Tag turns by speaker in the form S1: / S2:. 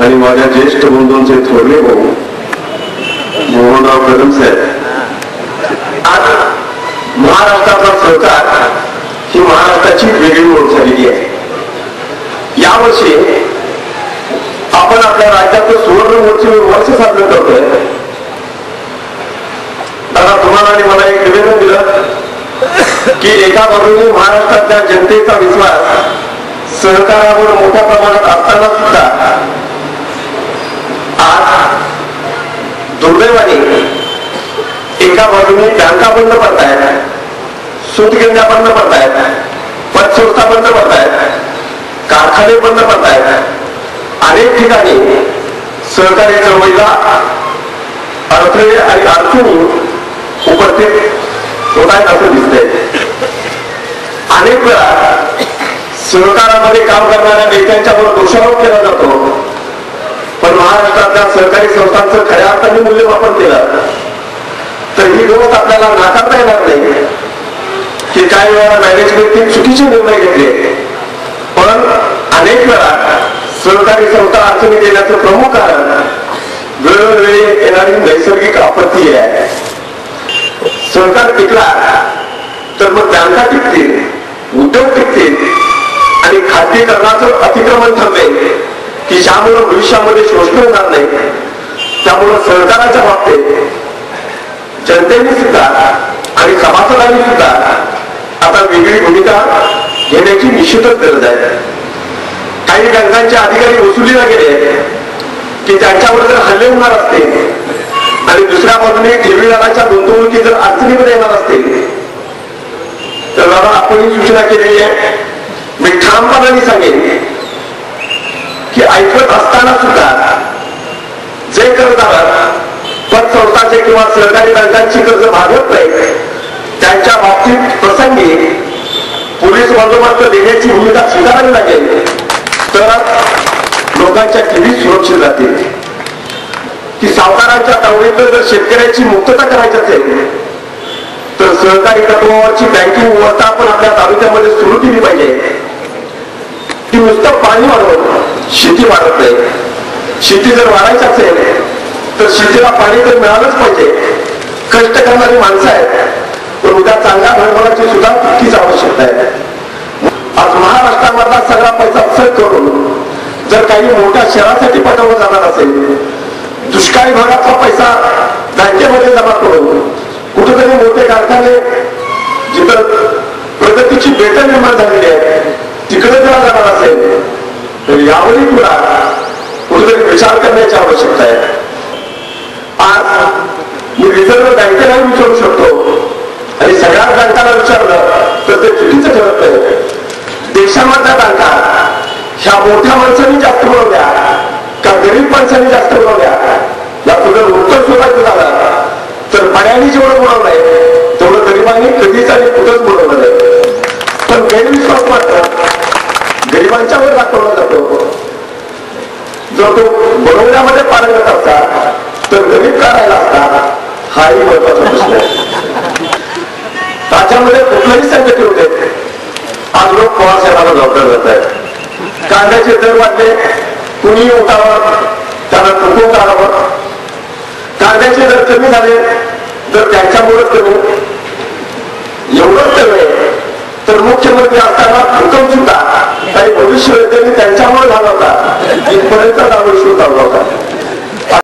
S1: आणि माझ्या ज्येष्ठ बंधूंचे थोरले भाऊ मोहनराव कदम साहेब, आज महाराष्ट्राचा सरकार ही महाराष्ट्राची वेगळी ओळख झालेली आहे. यावर्षी आपण आपल्या राज्याचं सुवर्ण महोत्सवी वर्ष साजरं करतोय. दादा, तुम्हाला आणि मला एक निवेदन दिलं की एका बाजूने महाराष्ट्रातल्या जनतेचा विश्वास सहकारावर मोठ्या प्रमाणात असताना सुद्धा आज दुर्दैवाने एका बाजूने बँका बंद पडतायत, सूतगिरण्या बंद पडतायत, पतसंस्था बंद पडतायत, कारखाने बंद पडतायत. अनेक ठिकाणी सहकारी चळवळीला अडथळे आणि अडचणी उपस्थित होत आहेत असं दिसतंय. अनेक वेळा सहकारामध्ये काम करणाऱ्या नेत्यांच्यावर दोषारोप केला जातो, पण महाराष्ट्रातल्या सहकारी संस्थांचं खऱ्या अर्थाने मूल्यमापन केलं तर ही गोष्ट आपल्याला नाकारता येणार नाही की काही वेळा मॅनेजमेंटने चुकीचे निर्णय घेतले. पण अनेक वेळा सहकारी संस्था अडचणी देण्याचं प्रमुख कारण वेळोवेळी येणारी नैसर्गिक आपत्ती आहे. सहकार टिकला तर मग बँका टिकतील, उद्योग टिकतील आणि खाजगीकरणाचं अतिक्रमण थांबेल की ज्यामुळे भविष्यामध्ये शोषण होणार नाही. त्यामुळं सहकाराच्या बाबतीत जनतेने सुद्धा आणि सभासदांनी सुद्धा आता वेगळी भूमिका घेण्याची निश्चितच गरज आहे. काही बँकांचे अधिकारी वसुलीला गेले की त्यांच्यावर जर हल्ले होणार असतील आणि दुसऱ्या बाजूने ठेवीदाराच्या गुंतवणुकी जर अडचणीमध्ये येणार असतील तर बाबा आपण ही सूचना केलेली आहे. मी ठामपणाने सांगेन की ऐकत असताना सुद्धा जे कर्जदार पतसंस्थांचे किंवा सहकारी बँकांची कर्ज भागवत नाही त्यांच्या बाबतीत प्रसंगी पोलीस बंदोबस्त देण्याची भूमिका स्वीकारावी लागेल तर लोकांच्या ठेवी सुरक्षित राहतील. की सावकारांच्या तावडीतून जर शेतकऱ्याची मुक्तता करायची असेल तर सहकारी तत्वावरची बँकिंग व्यवस्था आपण आपल्या तालुक्यामध्ये सुरू केली पाहिजे. की नुसतं पाणी वाढवून शेती वाढत नाही. शेती जर वाढायची असेल तर शेतीला पाणी तर मिळालंच पाहिजे. कष्ट करणारी माणसं आहेत पण उद्या चांगल्या भांडवलाची सुद्धा तितकीच आवश्यकता आहे. आज महाराष्ट्रामधला सगळा पैसा सर करून जर काही मोठ्या शहरासाठी पाठवला जाणार असेल, दुष्काळी भागातला पैसा बँकेमध्ये जमा करून कुठेतरी मोठे कारखाने जिथं प्रगतीची बेटं निर्माण झालेली आहे तिकडे जर जाणार असेल तर यावरही तुला कुठेतरी विचार करण्याची आवश्यकता आहे. आज मी रिझर्व्ह बँकेलाही विचारू शकतो आणि सगळ्या बँकांना विचारलं तर ते चुकीचं ठरत नाही. देशामधल्या बँका ह्या मोठ्या माणसांनी जास्त बनवल्या का गरीब माणसांनी जास्त बनवल्या या तुझं उत्तर शोधायचं झालं तर पाण्याने जेवढं बनवलंय तेवढं गरिबांनी कधीच आणि कुठंच बनवलं नाही. पण गैरविश्वास मात्र गरिबांच्यावर दाखवला जातो. जर तो बनवण्यामध्ये पारंगत असता तर गरीब का राहिला असता हाही महत्वाचा प्रश्न आहे. राज्यामध्ये कुठलंही संकट होते आज लोक पवार साहेबांना जबाबदार जात आहेत. कांद्याचे दर वाढले, कुणी उठावं त्याला चुकून काढावं. कांद्याचे दर कमी झाले तर त्यांच्यामुळेच कमी. एवढंच नव्हे तर मुख्यमंत्री असताना भूकंप सुद्धा काही भविष्य त्यांच्यामुळे झाला होता. इथपर्यंत दावा सुरू चालला होता.